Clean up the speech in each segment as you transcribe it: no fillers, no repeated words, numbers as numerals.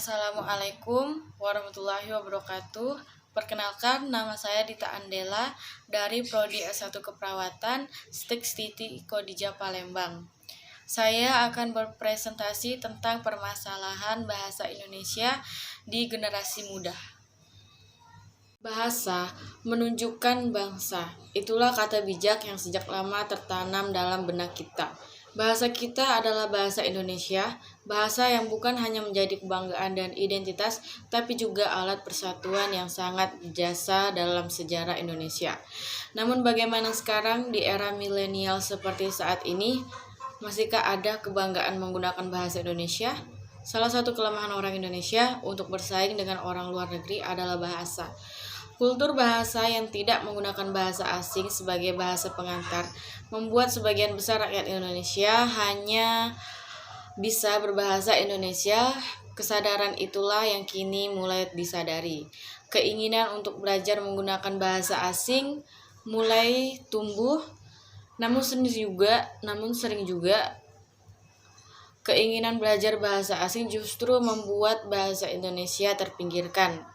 Assalamualaikum warahmatullahi wabarakatuh. Perkenalkan, nama saya Dita Andela dari Prodi S1 Keperawatan STIK Siti Khadijah Palembang. Saya akan berpresentasi tentang permasalahan bahasa Indonesia di generasi muda. Bahasa menunjukkan bangsa. Itulah kata bijak yang sejak lama tertanam dalam benak kita. Bahasa kita adalah bahasa Indonesia, bahasa yang bukan hanya menjadi kebanggaan dan identitas, tapi juga alat persatuan yang sangat berjasa dalam sejarah Indonesia. Namun bagaimana sekarang di era milenial seperti saat ini, masihkah ada kebanggaan menggunakan bahasa Indonesia? Salah satu kelemahan orang Indonesia untuk bersaing dengan orang luar negeri adalah bahasa. Kultur bahasa yang tidak menggunakan bahasa asing sebagai bahasa pengantar membuat sebagian besar rakyat Indonesia hanya bisa berbahasa Indonesia. Kesadaran itulah yang kini mulai disadari. Keinginan untuk belajar menggunakan bahasa asing mulai tumbuh, namun sering juga keinginan belajar bahasa asing justru membuat bahasa Indonesia terpinggirkan.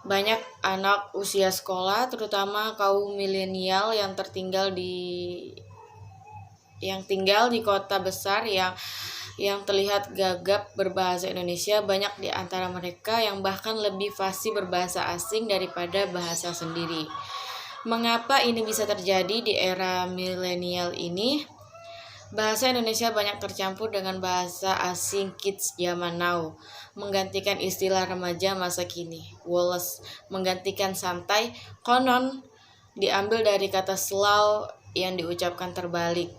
Banyak anak usia sekolah, terutama kaum milenial yang tinggal di kota besar yang terlihat gagap berbahasa Indonesia. Banyak di antara mereka yang bahkan lebih fasih berbahasa asing daripada bahasa sendiri. Mengapa ini bisa terjadi di era milenial ini? Bahasa Indonesia banyak tercampur dengan bahasa asing kids zaman now, menggantikan istilah remaja masa kini. Woles menggantikan santai, konon diambil dari kata slow yang diucapkan terbalik.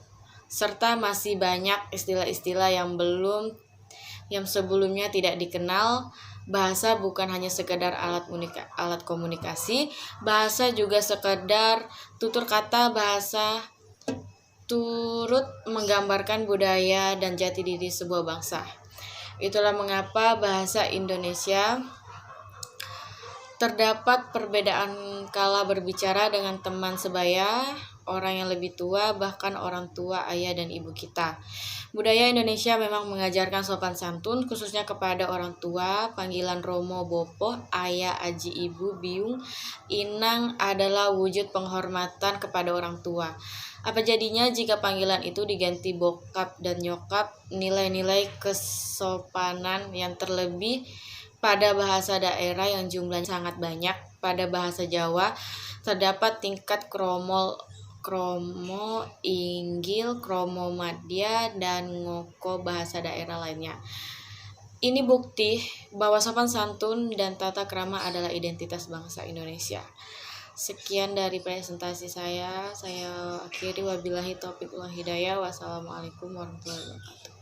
Serta masih banyak istilah-istilah yang sebelumnya tidak dikenal. Bahasa bukan hanya sekedar alat komunikasi, bahasa juga sekedar tutur kata. Bahasa turut menggambarkan budaya dan jati diri sebuah bangsa. Itulah mengapa bahasa Indonesia terdapat perbedaan kala berbicara dengan teman sebaya, orang yang lebih tua, bahkan orang tua ayah dan ibu kita. Budaya Indonesia memang mengajarkan sopan santun, khususnya kepada orang tua. Panggilan Romo, Bopo, Ayah, Aji, Ibu, Biung, Inang adalah wujud penghormatan kepada orang tua. Apa jadinya jika panggilan itu diganti bokap dan nyokap? Nilai-nilai kesopanan yang terlebih pada bahasa daerah yang jumlahnya sangat banyak. Pada bahasa Jawa terdapat tingkat kromo, inggil, kromo madya, dan ngoko bahasa daerah lainnya. Ini bukti bahwa sopan santun dan tata krama adalah identitas bangsa Indonesia. Sekian dari presentasi saya akhiri. Wabillahi taufiq wal hidayah. Wassalamualaikum warahmatullahi wabarakatuh.